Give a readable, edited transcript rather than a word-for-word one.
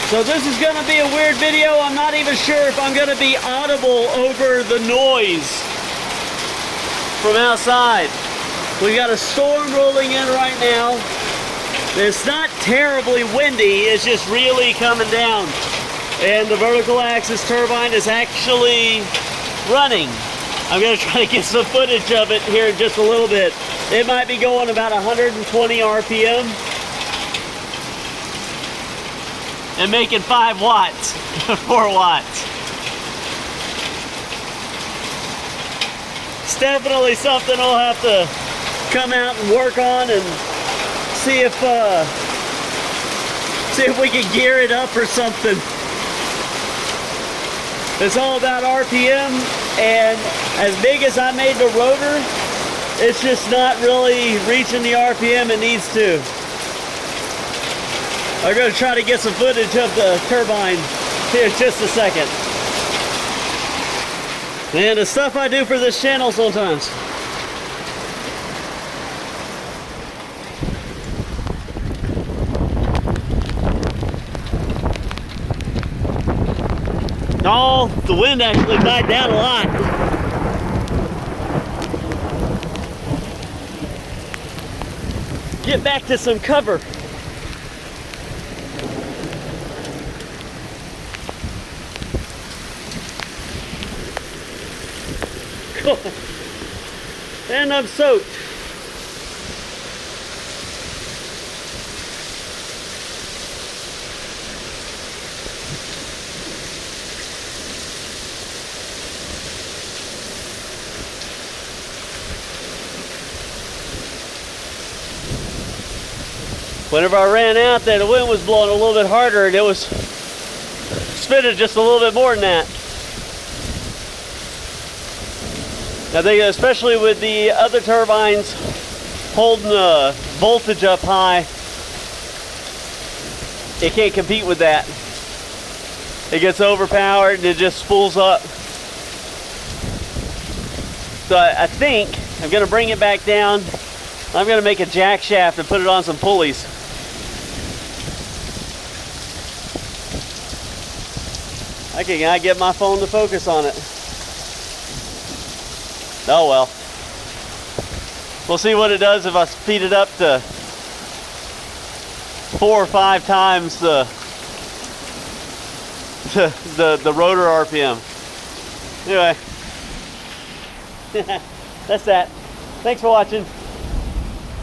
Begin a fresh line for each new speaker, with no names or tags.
So this is going to be a weird video. I'm not even sure if I'm going to be audible over the noise from outside. We got a storm rolling in right now. It's not terribly windy, it's just really coming down. And the vertical axis turbine is actually running. I'm going to try to get some footage of it here in just a little bit. It might be going about 120 RPM. And making 5 watts, 4 watts. It's definitely something I'll have to come out and work on and see if we can gear it up or something. It's all about RPM, and as big as I made the rotor, it's just not really reaching the RPM it needs to. I'm going to try to get some footage of the turbine here in just a second. And the stuff I do for this channel sometimes. Oh, the wind actually died down a lot. Get back to some cover. And I'm soaked. Whenever I ran out there, the wind was blowing a little bit harder and it was spinning just a little bit more than that. I think especially with the other turbines holding the voltage up high, it can't compete with that. It gets overpowered and it just spools up. So I think I'm going to bring it back down. I'm going to make a jack shaft and put it on some pulleys. I cannot get my phone to focus on it. Oh well. We'll see what it does if I speed it up to 4 or 5 times the rotor RPM. Anyway, that's that. Thanks for watching.